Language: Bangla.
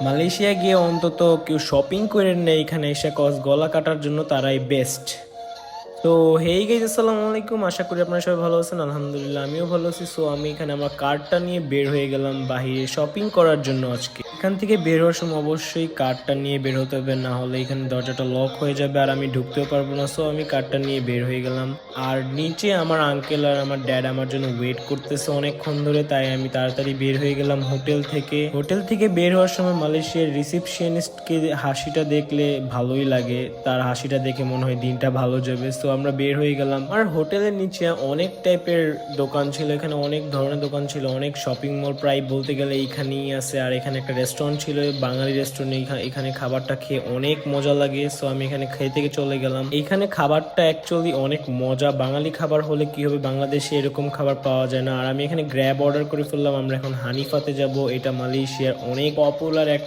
মালয়েশিয়া গিয়ে অন্তত কেউ শপিং করে নেয়, এখানে এসে কস গলা কাটার জন্য তারাই বেস্ট। তো হেই গাইজ, আসসালামু আলাইকুম। আশা করি আপনারা সবাই ভালো আছেন। আলহামদুলিল্লাহ আমিও ভালো আছি। সো আমি এখানে আমার কার্ডটা নিয়ে বের হয়ে গেলাম বাহিরে শপিং করার জন্য। আজকে এখান থেকে বের হওয়ার সময় অবশ্যই কার্ডটা নিয়ে বের হতে হবে, না হলে এখানে দরজাটা লক হয়ে যাবে আর আমি ঢুকতেও পারবো না। সো আমি কার্ডটা নিয়ে বের হয়ে গেলাম। আর নিচে আমার আঙ্কেল আর আমার ড্যাড আমার জন্য ওয়েট করতেছে অনেকক্ষণ ধরে, তাই আমি তাড়াতাড়ি বের হয়ে গেলাম হোটেল থেকে বের হওয়ার সময় মালয়েশিয়ার রিসিপশনিস্টকে হাসিটা দেখলে ভালোই লাগে, তার হাসিটা দেখে মনে হয় দিনটা ভালো যাবে। তো আমরা বের হয়ে গেলাম। আর হোটেলের নিচে অনেক টাইপের দোকান ছিল, এখানে অনেক ধরনের দোকান ছিল, অনেক শপিং মল প্রায় বলতে গেলে এইখানেই আছে। আর এখানে একটা রেস্টুরেন্ট ছিল, বাঙালি রেস্টুরেন্ট। এখানে খাবারটা খেয়ে অনেক মজা লাগে। সো আমি এখানে খেয়ে থেকে চলে গেলাম। এইখানে খাবারটা অ্যাকচুয়ালি অনেক মজা। বাঙালি খাবার হলে কি হবে, বাংলাদেশে এরকম খাবার পাওয়া যায় না। আর আমি এখানে গ্র্যাব অর্ডার করে ফেললাম। আমরা এখন হানিফাতে যাব, এটা মালয়েশিয়ার অনেক পপুলার